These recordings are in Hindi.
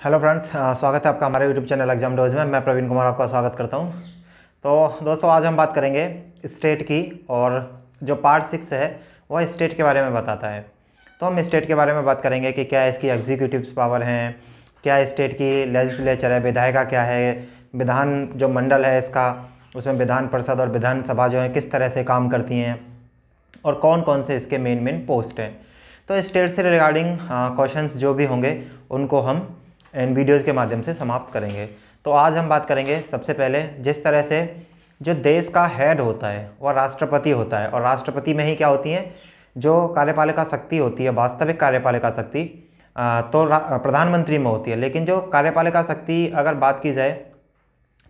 हेलो फ्रेंड्स, स्वागत है आपका हमारे यूट्यूब चैनल एग्जाम डोज में। मैं प्रवीण कुमार आपका स्वागत करता हूं। तो दोस्तों, आज हम बात करेंगे स्टेट की, और जो पार्ट 6 है वह स्टेट के बारे में बताता है। तो हम स्टेट के बारे में बात करेंगे कि क्या इसकी एग्जीक्यूटिव पावर हैं, क्या स्टेट की लेजिस्लेचर है, विधायिका क्या है, विधान जो मंडल है इसका, उसमें विधान परिषद और विधानसभा जो है किस तरह से काम करती हैं, और कौन कौन से इसके मेन पोस्ट हैं। तो स्टेट से रिगार्डिंग क्वेश्चंस जो भी होंगे उनको हम इन वीडियोज़ के माध्यम से समाप्त करेंगे। तो आज हम बात करेंगे सबसे पहले जिस तरह से जो देश का हेड होता है वह राष्ट्रपति होता है, और राष्ट्रपति में ही क्या होती है, जो कार्यपालिका शक्ति होती है, वास्तविक कार्यपालिका शक्ति तो प्रधानमंत्री में होती है, लेकिन जो कार्यपालिका शक्ति अगर बात की जाए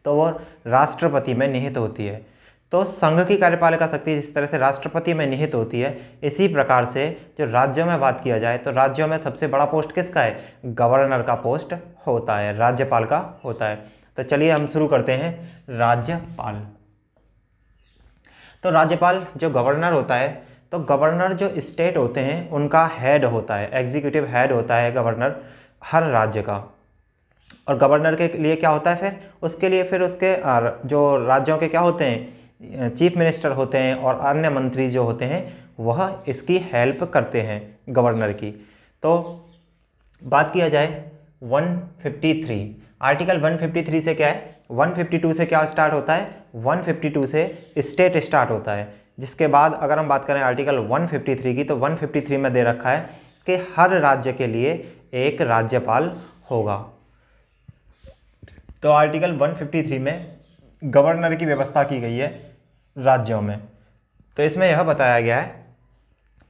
तो वो राष्ट्रपति में निहित होती है। तो संघ की कार्यपालिका शक्ति जिस तरह से राष्ट्रपति में निहित होती है, इसी प्रकार से जो राज्यों में बात किया जाए तो राज्यों में सबसे बड़ा पोस्ट किसका है, गवर्नर का पोस्ट होता है, राज्यपाल का होता है। तो चलिए हम शुरू करते हैं। राज्यपाल, तो राज्यपाल जो गवर्नर होता है, तो गवर्नर जो स्टेट होते हैं उनका हेड होता है, एग्जीक्यूटिव हेड होता है गवर्नर हर राज्य का। और गवर्नर के लिए क्या होता है, फिर उसके लिए फिर उसके जो राज्यों के क्या होते हैं, चीफ मिनिस्टर होते हैं, और अन्य मंत्री जो होते हैं वह इसकी हेल्प करते हैं गवर्नर की। तो बात किया जाए 153, आर्टिकल 153 से क्या है, 152 से क्या स्टार्ट होता है, 152 से स्टेट स्टार्ट होता है। जिसके बाद अगर हम बात करें आर्टिकल 153 की, तो 153 में दे रखा है कि हर राज्य के लिए एक राज्यपाल होगा। तो आर्टिकल 153 में गवर्नर की व्यवस्था की गई है राज्यों में। तो इसमें यह बताया गया है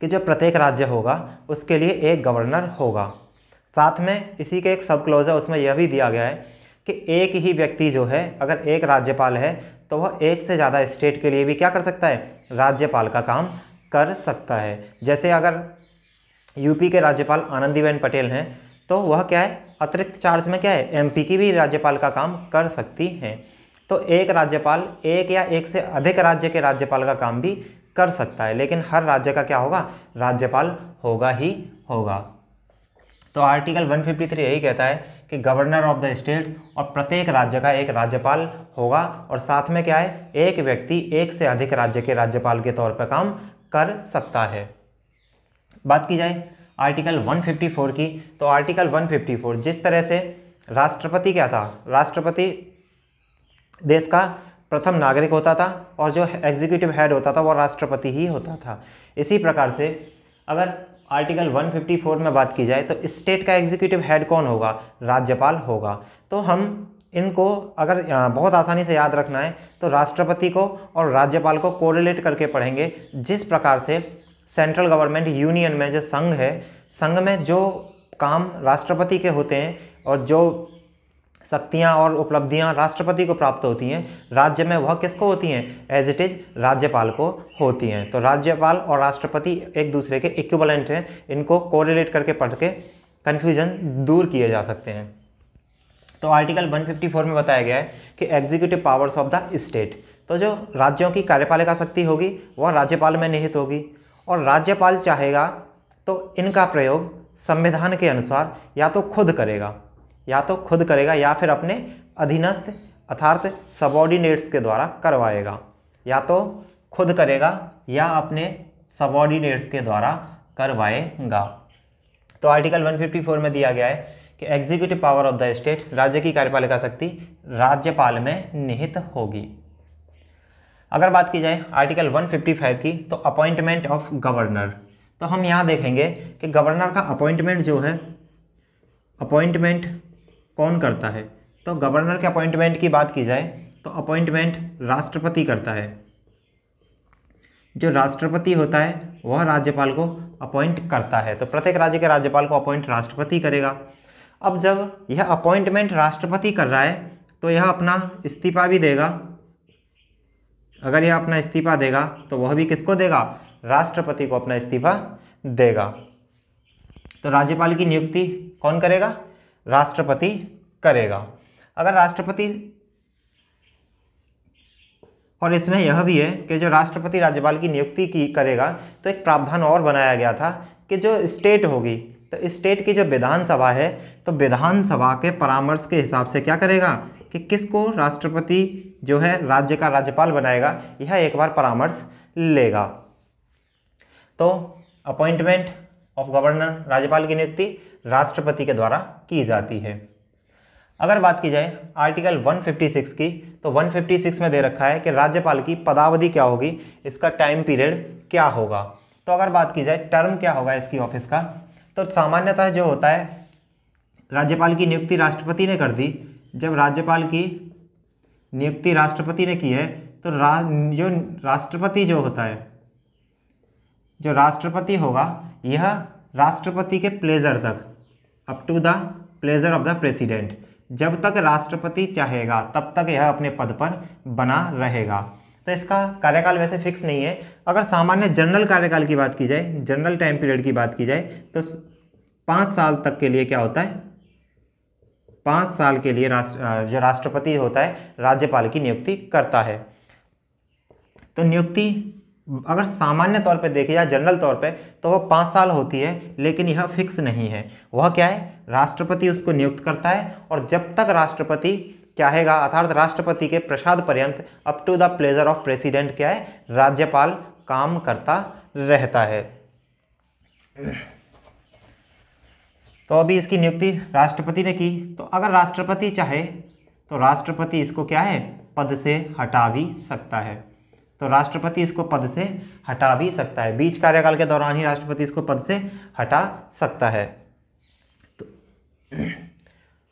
कि जो प्रत्येक राज्य होगा उसके लिए एक गवर्नर होगा। साथ में इसी के एक सब क्लॉज है, उसमें यह भी दिया गया है कि एक ही व्यक्ति जो है, अगर एक राज्यपाल है तो वह एक से ज़्यादा स्टेट के लिए भी क्या कर सकता है, राज्यपाल का काम कर सकता है। जैसे अगर यूपी के राज्यपाल आनंदीबेन पटेल हैं तो वह क्या है, अतिरिक्त चार्ज में क्या है, एमपी की भी राज्यपाल का काम कर सकती हैं। तो एक राज्यपाल एक या एक से अधिक राज्य के राज्यपाल का काम भी कर सकता है, लेकिन हर राज्य का क्या होगा, राज्यपाल होगा ही होगा। तो आर्टिकल 153 यही कहता है कि गवर्नर ऑफ द स्टेट्स, और प्रत्येक राज्य का एक राज्यपाल होगा, और साथ में क्या है, एक व्यक्ति एक से अधिक राज्य के राज्यपाल के तौर पर काम कर सकता है। बात की जाए आर्टिकल 154 की, तो आर्टिकल 154 जिस तरह से राष्ट्रपति क्या था, राष्ट्रपति देश का प्रथम नागरिक होता था, और जो एग्जीक्यूटिव हेड होता था वो राष्ट्रपति ही होता था। इसी प्रकार से अगर आर्टिकल 154 में बात की जाए तो स्टेट का एग्जीक्यूटिव हेड कौन होगा, राज्यपाल होगा। तो हम इनको अगर बहुत आसानी से याद रखना है तो राष्ट्रपति को और राज्यपाल को कोरिलेट करके पढ़ेंगे। जिस प्रकार से सेंट्रल गवर्नमेंट यूनियन में जो संघ है, संघ में जो काम राष्ट्रपति के होते हैं और जो शक्तियां और उपलब्धियां राष्ट्रपति को प्राप्त होती हैं, राज्य में वह किसको होती हैं, एज इट इज राज्यपाल को होती हैं। तो राज्यपाल और राष्ट्रपति एक दूसरे के इक्विवेलेंट हैं, इनको कोरिलेट करके पढ़ के कन्फ्यूजन दूर किए जा सकते हैं। तो आर्टिकल 154 में बताया गया है कि executive powers of the state, तो जो राज्यों की कार्यपालिका शक्ति होगी वह राज्यपाल में निहित होगी, और राज्यपाल चाहेगा तो इनका प्रयोग संविधान के अनुसार या तो खुद करेगा या फिर अपने अधीनस्थ अर्थात सबॉर्डिनेट्स के द्वारा करवाएगा, या तो खुद करेगा या अपने सबॉर्डिनेट्स के द्वारा करवाएगा। तो आर्टिकल 154 में दिया गया है कि executive power of the state, राज्य की कार्यपालिका शक्ति राज्यपाल में निहित होगी। अगर बात की जाए आर्टिकल 155 की, तो अपॉइंटमेंट ऑफ गवर्नर, तो हम यहाँ देखेंगे कि गवर्नर का अपॉइंटमेंट जो है, अपॉइंटमेंट कौन करता है। तो गवर्नर के अपॉइंटमेंट की बात की जाए तो अपॉइंटमेंट राष्ट्रपति करता है। जो राष्ट्रपति होता है वह राज्यपाल को अपॉइंट करता है, तो प्रत्येक राज्य के राज्यपाल को अपॉइंट राष्ट्रपति करेगा। अब जब यह अपॉइंटमेंट राष्ट्रपति कर रहा है तो यह अपना इस्तीफा भी देगा। अगर यह अपना इस्तीफा देगा तो वह भी किसको देगा, राष्ट्रपति को अपना इस्तीफा देगा। तो राज्यपाल की नियुक्ति कौन करेगा, राष्ट्रपति करेगा। अगर राष्ट्रपति, और इसमें यह भी है कि जो राष्ट्रपति राज्यपाल की नियुक्ति की करेगा तो एक प्रावधान और बनाया गया था कि जो स्टेट होगी तो स्टेट की जो विधानसभा है, तो विधानसभा के परामर्श के हिसाब से क्या करेगा कि किसको राष्ट्रपति जो है राज्य का राज्यपाल बनाएगा, यह एक बार परामर्श लेगा। तो अपॉइंटमेंट ऑफ गवर्नर, राज्यपाल की नियुक्ति राष्ट्रपति के द्वारा की जाती है। अगर बात की जाए आर्टिकल 156 की, तो 156 में दे रखा है कि राज्यपाल की पदावधि क्या होगी, इसका टाइम पीरियड क्या होगा। तो अगर बात की जाए टर्म क्या होगा इसकी ऑफिस का, तो सामान्यतः जो होता है राज्यपाल की नियुक्ति राष्ट्रपति ने कर दी। जब राज्यपाल की नियुक्ति राष्ट्रपति ने की है तो जो राष्ट्रपति जो होता है, जो राष्ट्रपति होगा, यह राष्ट्रपति के प्लेजर तक, up to the pleasure of the president, जब तक राष्ट्रपति चाहेगा तब तक यह अपने पद पर बना रहेगा। तो इसका कार्यकाल वैसे फिक्स नहीं है। अगर सामान्य जनरल कार्यकाल की बात की जाए, जनरल टाइम पीरियड की बात की जाए, तो 5 साल तक के लिए क्या होता है, 5 साल के लिए जो राष्ट्रपति होता है राज्यपाल की नियुक्ति करता है। तो नियुक्ति अगर सामान्य तौर पे देखी जाए, जनरल तौर पे, तो वह 5 साल होती है, लेकिन यह फिक्स नहीं है। वह क्या है, राष्ट्रपति उसको नियुक्त करता है और जब तक राष्ट्रपति चाहेगा, अर्थात राष्ट्रपति के प्रसाद पर्यंत, up to the pleasure of president, क्या है, राज्यपाल काम करता रहता है। तो अभी इसकी नियुक्ति राष्ट्रपति ने की, तो अगर राष्ट्रपति चाहे तो राष्ट्रपति इसको क्या है, पद से हटा भी सकता है। तो राष्ट्रपति इसको पद से हटा भी सकता है, बीच कार्यकाल के दौरान ही राष्ट्रपति इसको पद से हटा सकता है।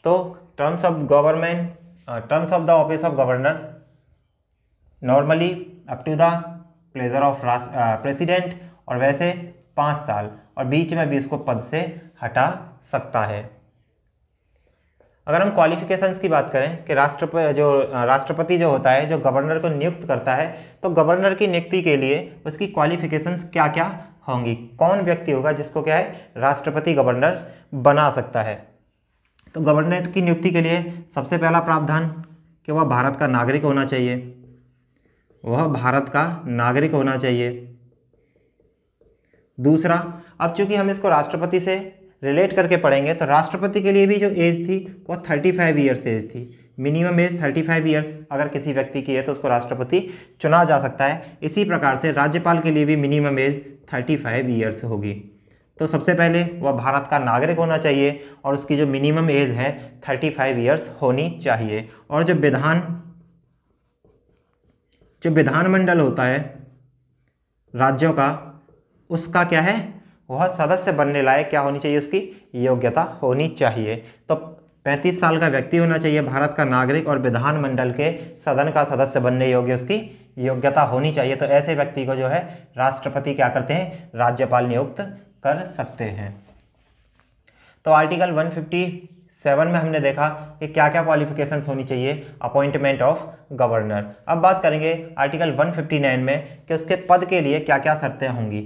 तो terms of government, terms of the office of governor normally up to the pleasure of president, और वैसे 5 साल, और बीच में भी इसको पद से हटा सकता है। अगर हम क्वालिफिकेशंस की बात करें कि राष्ट्रपति जो होता है, जो गवर्नर को नियुक्त करता है, तो गवर्नर की नियुक्ति के लिए उसकी क्वालिफिकेशंस क्या क्या होंगी, कौन व्यक्ति होगा जिसको क्या है, राष्ट्रपति गवर्नर बना सकता है। तो गवर्नर की नियुक्ति के लिए सबसे पहला प्रावधान कि वह भारत का नागरिक होना चाहिए, वह भारत का नागरिक होना चाहिए। दूसरा, अब चूंकि हम इसको राष्ट्रपति से रिलेट करके पढ़ेंगे, तो राष्ट्रपति के लिए भी जो एज थी वह 35 ईयर्स एज थी, मिनिमम एज 35 ईयर्स अगर किसी व्यक्ति की है तो उसको राष्ट्रपति चुना जा सकता है। इसी प्रकार से राज्यपाल के लिए भी मिनिमम एज 35 ईयर्स होगी। तो सबसे पहले वह भारत का नागरिक होना चाहिए और उसकी जो मिनिमम एज है 35 ईयर्स होनी चाहिए। और जो विधानमंडल होता है राज्यों का, उसका क्या है, वह सदस्य बनने लायक क्या होनी चाहिए, उसकी योग्यता होनी चाहिए। तो 35 साल का व्यक्ति होना चाहिए, भारत का नागरिक, और विधानमंडल के सदन का सदस्य बनने योग्य उसकी योग्यता होनी चाहिए। तो ऐसे व्यक्ति को जो है राष्ट्रपति क्या करते हैं, राज्यपाल नियुक्त कर सकते हैं। तो आर्टिकल 157 में हमने देखा कि क्या क्या क्वालिफिकेशंस होनी चाहिए अपॉइंटमेंट ऑफ गवर्नर। अब बात करेंगे आर्टिकल 159 में कि उसके पद के लिए क्या क्या शर्तें होंगी।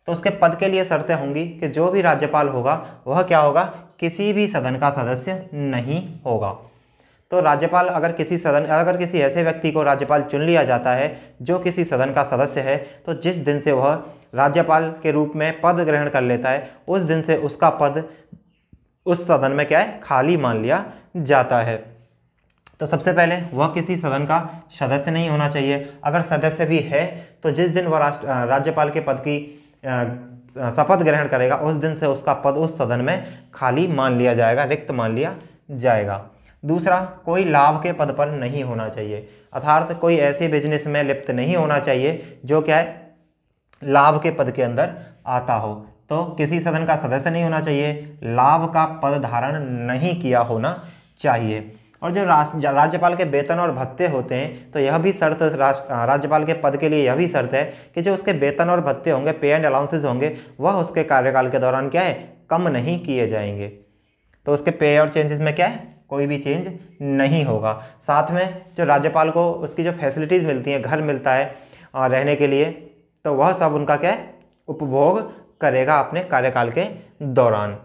तो उसके पद के लिए शर्तें होंगी कि जो भी राज्यपाल होगा वह क्या होगा, किसी भी सदन का सदस्य नहीं होगा। तो राज्यपाल अगर किसी ऐसे व्यक्ति को राज्यपाल चुन लिया जाता है जो किसी सदन का सदस्य है, तो जिस दिन से वह राज्यपाल के रूप में पद ग्रहण कर लेता है, उस दिन से उसका पद उस सदन में क्या है, खाली मान लिया जाता है। तो सबसे पहले वह किसी सदन का सदस्य नहीं होना चाहिए। अगर सदस्य भी है तो जिस दिन वह राज्यपाल के पद की शपथ ग्रहण करेगा, उस दिन से उसका पद उस सदन में खाली मान लिया जाएगा, रिक्त मान लिया जाएगा। दूसरा, कोई लाभ के पद पर नहीं होना चाहिए, अर्थात कोई ऐसे बिजनेस में लिप्त नहीं होना चाहिए जो क्या है, लाभ के पद के अंदर आता हो। तो किसी सदन का सदस्य नहीं होना चाहिए, लाभ का पद धारण नहीं किया होना चाहिए। और जो राज्यपाल के वेतन और भत्ते होते हैं, तो यह भी शर्त राज्यपाल के पद के लिए यह भी शर्त है कि जो उसके वेतन और भत्ते होंगे, पे एंड अलाउंसेस होंगे, वह उसके कार्यकाल के दौरान क्या है, कम नहीं किए जाएंगे। तो उसके पे और चेंजेस में क्या है, कोई भी चेंज नहीं होगा। साथ में जो राज्यपाल को उसकी जो फैसिलिटीज़ मिलती हैं, घर मिलता है रहने के लिए, तो वह सब उनका क्या है, उपभोग करेगा अपने कार्यकाल के दौरान।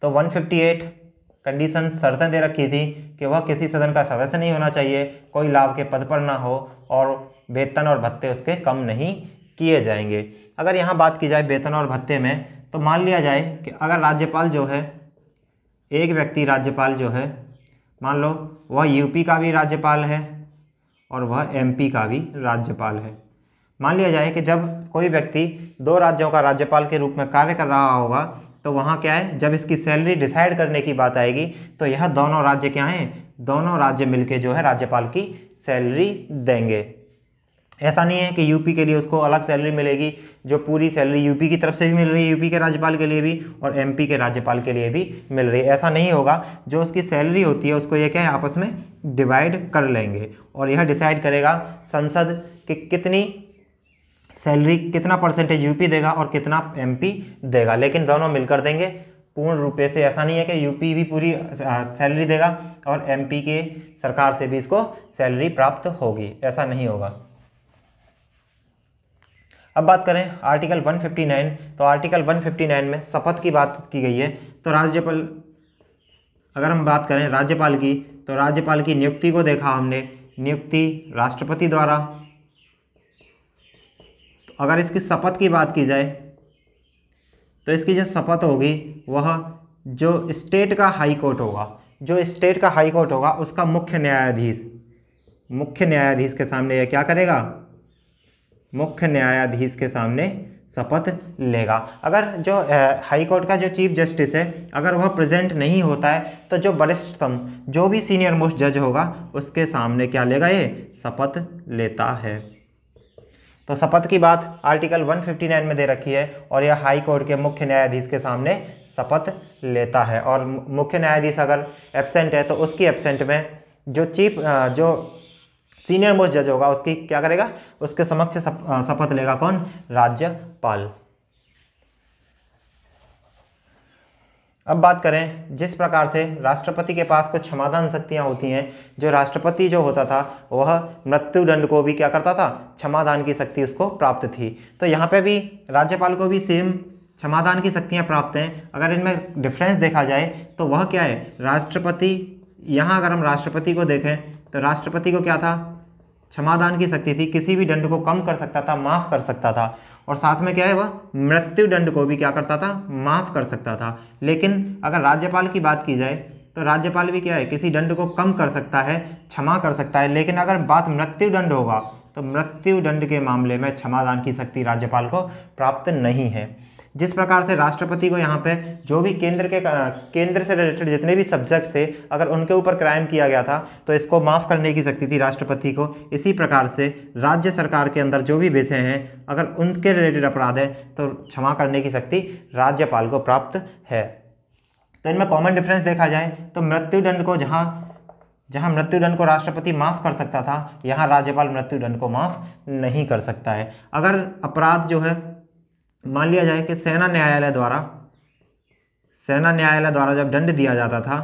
तो 158 कंडीशन शर्तें दे रखी थी कि वह किसी सदन का सदस्य नहीं होना चाहिए, कोई लाभ के पद पर ना हो, और वेतन और भत्ते उसके कम नहीं किए जाएंगे। अगर यहाँ बात की जाए वेतन और भत्ते में, तो मान लिया जाए कि अगर राज्यपाल जो है, एक व्यक्ति राज्यपाल जो है, मान लो वह यूपी का भी राज्यपाल है और वह एमपी का भी राज्यपाल है। मान लिया जाए कि जब कोई व्यक्ति दो राज्यों का राज्यपाल के रूप में कार्य कर रहा होगा तो वहाँ क्या है, जब इसकी सैलरी डिसाइड करने की बात आएगी तो यह दोनों राज्य क्या हैं, दोनों राज्य मिलके जो है राज्यपाल की सैलरी देंगे। ऐसा नहीं है कि यूपी के लिए उसको अलग सैलरी मिलेगी, जो पूरी सैलरी यूपी की तरफ से भी मिल रही है, यूपी के राज्यपाल के लिए भी, और एमपी के राज्यपाल के लिए भी मिल रही है। ऐसा नहीं होगा, जो उसकी सैलरी होती है उसको ये क्या है, आपस में डिवाइड कर लेंगे और यह डिसाइड करेगा संसद कि कितनी सैलरी, कितना परसेंटेज यूपी देगा और कितना एमपी देगा, लेकिन दोनों मिलकर देंगे। पूर्ण रूपे से ऐसा नहीं है कि यूपी भी पूरी सैलरी देगा और एमपी के सरकार से भी इसको सैलरी प्राप्त होगी, ऐसा नहीं होगा। अब बात करें आर्टिकल 159, तो आर्टिकल 159 में शपथ की बात की गई है। तो राज्यपाल, अगर हम बात करें राज्यपाल की, तो राज्यपाल की नियुक्ति को देखा हमने, नियुक्ति राष्ट्रपति द्वारा। तो अगर इसकी शपथ की बात की जाए तो इसकी जो शपथ होगी वह जो स्टेट का हाई कोर्ट होगा, जो स्टेट का हाई कोर्ट होगा उसका मुख्य न्यायाधीश के सामने यह क्या करेगा, मुख्य न्यायाधीश के सामने शपथ लेगा। अगर जो हाई कोर्ट का जो चीफ जस्टिस है अगर वह प्रेजेंट नहीं होता है तो जो वरिष्ठतम, जो भी सीनियर मोस्ट जज होगा उसके सामने क्या लेगा, ये शपथ लेता है। तो शपथ की बात आर्टिकल 159 में दे रखी है और यह हाई कोर्ट के मुख्य न्यायाधीश के सामने शपथ लेता है। और मुख्य न्यायाधीश अगर एब्सेंट है तो उसकी एब्सेंट में जो सीनियर मोस्ट जज होगा उसकी क्या करेगा, उसके समक्ष शपथ लेगा कौन, राज्यपाल। अब बात करें जिस प्रकार से राष्ट्रपति के पास कुछ क्षमादान शक्तियां होती हैं, जो राष्ट्रपति जो होता था वह मृत्युदंड को भी क्या करता था, क्षमादान की शक्ति उसको प्राप्त थी। तो यहाँ पे भी राज्यपाल को भी सेम क्षमादान की शक्तियां प्राप्त हैं। अगर इनमें डिफरेंस देखा जाए तो वह क्या है, राष्ट्रपति, यहाँ अगर हम राष्ट्रपति को देखें तो राष्ट्रपति को क्या था, क्षमादान की शक्ति थी, किसी भी दंड को कम कर सकता था, माफ़ कर सकता था, और साथ में क्या है वह मृत्युदंड को भी क्या करता था, माफ़ कर सकता था। लेकिन अगर राज्यपाल की बात की जाए तो राज्यपाल भी क्या है, किसी दंड को कम कर सकता है, क्षमा कर सकता है, लेकिन अगर बात मृत्युदंड होगा तो मृत्युदंड के मामले में क्षमादान की शक्ति राज्यपाल को प्राप्त नहीं है। जिस प्रकार से राष्ट्रपति को यहाँ पे जो भी केंद्र से रिलेटेड जितने भी सब्जेक्ट थे अगर उनके ऊपर क्राइम किया गया था तो इसको माफ़ करने की शक्ति थी राष्ट्रपति को, इसी प्रकार से राज्य सरकार के अंदर जो भी विषय हैं अगर उनके रिलेटेड अपराध है तो क्षमा करने की शक्ति राज्यपाल को प्राप्त है। तो इनमें कॉमन डिफरेंस देखा जाए तो मृत्युदंड को जहाँ मृत्युदंड को राष्ट्रपति माफ़ कर सकता था, यहाँ राज्यपाल मृत्युदंड को माफ़ नहीं कर सकता है। अगर अपराध जो है मान लिया जाए कि सेना न्यायालय द्वारा जब दंड दिया जाता था,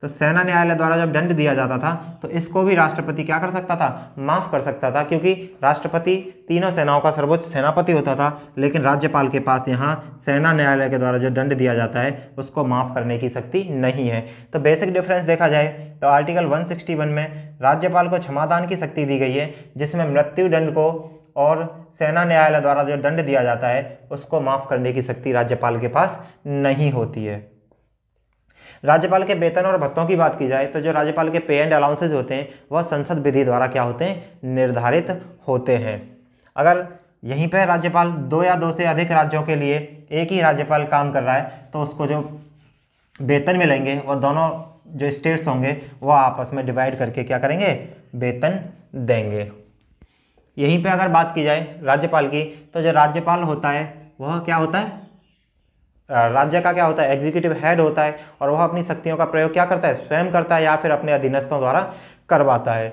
तो सेना न्यायालय द्वारा जब दंड दिया जाता था तो इसको भी राष्ट्रपति क्या कर सकता था, माफ़ कर सकता था, क्योंकि राष्ट्रपति तीनों सेनाओं का सर्वोच्च सेनापति होता था। लेकिन राज्यपाल के पास यहाँ सेना न्यायालय के द्वारा जो दंड दिया जाता है उसको माफ़ करने की शक्ति नहीं है। तो बेसिक डिफरेंस देखा जाए तो आर्टिकल 161 में राज्यपाल को क्षमादान की शक्ति दी गई है, जिसमें मृत्युदंड को और सेना न्यायालय द्वारा जो दंड दिया जाता है उसको माफ़ करने की शक्ति राज्यपाल के पास नहीं होती है। राज्यपाल के वेतन और भत्तों की बात की जाए तो जो राज्यपाल के पे एंड अलाउंसेज होते हैं वह संसद विधि द्वारा क्या होते हैं, निर्धारित होते हैं। अगर यहीं पर राज्यपाल दो या दो से अधिक राज्यों के लिए एक ही राज्यपाल काम कर रहा है तो उसको जो वेतन मिलेंगे वो दोनों जो स्टेट्स होंगे वह आपस में डिवाइड करके क्या करेंगे, वेतन देंगे। यहीं पे अगर बात की जाए राज्यपाल की तो जो राज्यपाल होता है वह क्या होता है, राज्य का क्या होता है, एग्जीक्यूटिव हेड होता है, और वह अपनी शक्तियों का प्रयोग क्या करता है, स्वयं करता है या फिर अपने अधीनस्थों द्वारा करवाता है।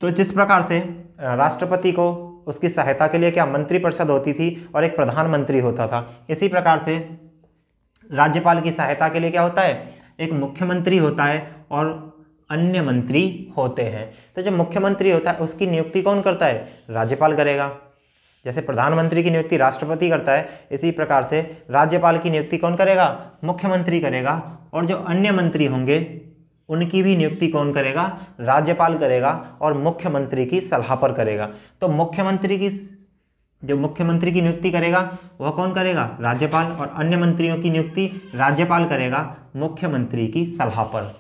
तो जिस प्रकार से राष्ट्रपति को उसकी सहायता के लिए क्या मंत्रिपरिषद होती थी और एक प्रधानमंत्री होता था, इसी प्रकार से राज्यपाल की सहायता के लिए क्या होता है, एक मुख्यमंत्री होता है और अन्य मंत्री होते हैं। तो जो मुख्यमंत्री होता है उसकी नियुक्ति कौन करता है, राज्यपाल करेगा। जैसे प्रधानमंत्री की नियुक्ति राष्ट्रपति करता है, इसी प्रकार से राज्यपाल की नियुक्ति कौन करेगा, मुख्यमंत्री करेगा। और जो अन्य मंत्री होंगे उनकी भी नियुक्ति कौन करेगा, राज्यपाल करेगा और मुख्यमंत्री की सलाह पर करेगा। तो जो मुख्यमंत्री की नियुक्ति करेगा वह कौन करेगा? राज्यपाल। और अन्य मंत्रियों की नियुक्ति राज्यपाल करेगा मुख्यमंत्री की सलाह पर।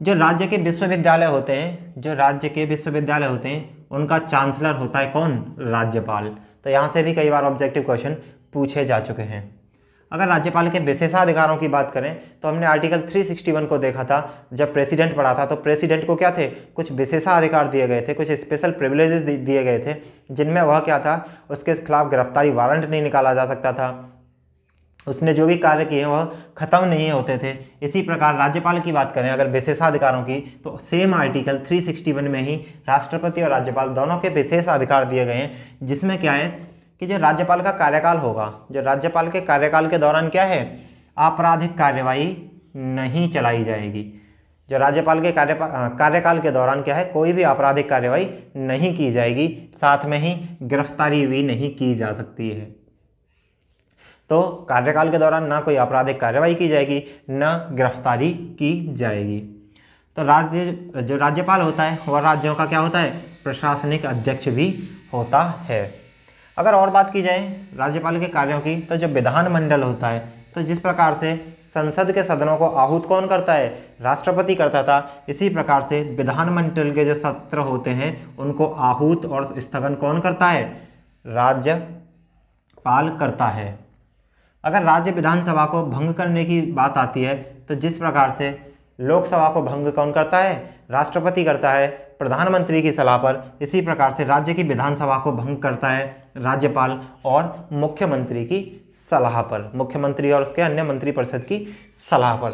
जो राज्य के विश्वविद्यालय होते हैं उनका चांसलर होता है कौन? राज्यपाल। तो यहाँ से भी कई बार ऑब्जेक्टिव क्वेश्चन पूछे जा चुके हैं। अगर राज्यपाल के विशेषाधिकारों की बात करें तो हमने आर्टिकल 361 को देखा था जब प्रेसिडेंट पढ़ा था। तो प्रेसिडेंट को क्या थे? कुछ विशेषाधिकार दिए गए थे, कुछ स्पेशल प्रिविलेजेस दिए गए थे, जिनमें वह क्या था, उसके खिलाफ गिरफ्तारी वारंट नहीं निकाला जा सकता था, उसने जो भी कार्य किए वह खत्म नहीं होते थे। इसी प्रकार राज्यपाल की बात करें अगर विशेषाधिकारों की, तो सेम आर्टिकल 361 में ही राष्ट्रपति और राज्यपाल दोनों के विशेष अधिकार दिए गए हैं, जिसमें क्या है कि जो राज्यपाल का कार्यकाल होगा, जो राज्यपाल के कार्यकाल के दौरान क्या है, आपराधिक कार्यवाही नहीं चलाई जाएगी। जो राज्यपाल के कार्यकाल के दौरान क्या है, कोई भी आपराधिक कार्यवाही नहीं की जाएगी, साथ में ही गिरफ्तारी भी नहीं की जा सकती है। तो कार्यकाल के दौरान ना कोई आपराधिक कार्यवाही की जाएगी, ना गिरफ्तारी की जाएगी। तो जो राज्यपाल होता है वह राज्यों का क्या होता है? प्रशासनिक अध्यक्ष भी होता है। अगर और बात की जाए राज्यपाल के कार्यों की, तो जो विधानमंडल होता है, तो जिस प्रकार से संसद के सदनों को आहूत कौन करता है? राष्ट्रपति करता था। इसी प्रकार से विधानमंडल के जो सत्र होते हैं उनको आहूत और स्थगन कौन करता है? राज्यपाल करता है। अगर राज्य विधानसभा को भंग करने की बात आती है, तो जिस प्रकार से लोकसभा को भंग कौन करता है? राष्ट्रपति करता है प्रधानमंत्री की सलाह पर। इसी प्रकार से राज्य की विधानसभा को भंग करता है राज्यपाल और मुख्यमंत्री की सलाह पर, मुख्यमंत्री और उसके अन्य मंत्रिपरिषद की सलाह पर।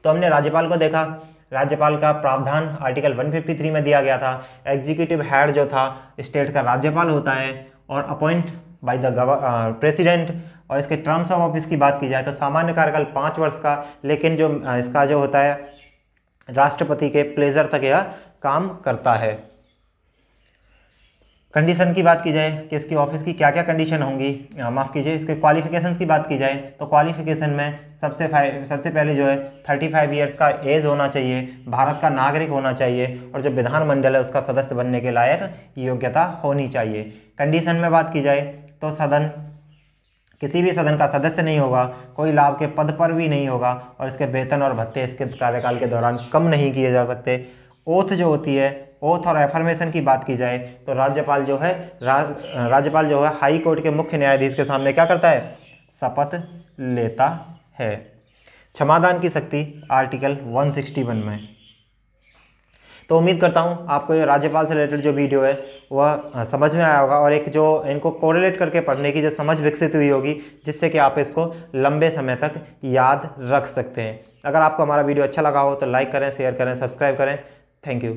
तो हमने राज्यपाल को देखा। राज्यपाल का प्रावधान आर्टिकल 153 में दिया गया था। एग्जीक्यूटिव हेड जो था स्टेट का राज्यपाल होता है और अपॉइंट बाय द प्रेसिडेंट। और इसके टर्म्स ऑफ ऑफिस की बात की जाए तो सामान्य कार्यकाल 5 वर्ष का, लेकिन जो इसका जो होता है राष्ट्रपति के प्लेजर तक यह काम करता है। कंडीशन की बात की जाए कि इसकी ऑफिस की क्या क्या कंडीशन होंगी, माफ़ कीजिए, इसके क्वालिफिकेशंस की बात की जाए तो क्वालिफिकेशन में सबसे पहले जो है 35 ईयर्स का एज होना चाहिए, भारत का नागरिक होना चाहिए और जो विधानमंडल है उसका सदस्य बनने के लायक योग्यता होनी चाहिए। कंडीशन में बात की जाए तो किसी भी सदन का सदस्य नहीं होगा, कोई लाभ के पद पर भी नहीं होगा और इसके वेतन और भत्ते इसके कार्यकाल के दौरान कम नहीं किए जा सकते। ओथ जो होती है, ओथ और एफर्मेशन की बात की जाए तो राज्यपाल जो है हाई कोर्ट के मुख्य न्यायाधीश के सामने क्या करता है? शपथ लेता है। क्षमादान की शक्ति आर्टिकल 161 में। तो उम्मीद करता हूँ आपको ये राज्यपाल से रिलेटेड जो वीडियो है वह समझ में आया होगा और एक जो इनको कोरिलेट करके पढ़ने की जो समझ विकसित हुई होगी, जिससे कि आप इसको लंबे समय तक याद रख सकते हैं। अगर आपको हमारा वीडियो अच्छा लगा हो तो लाइक करें, शेयर करें, सब्सक्राइब करें। Thank you.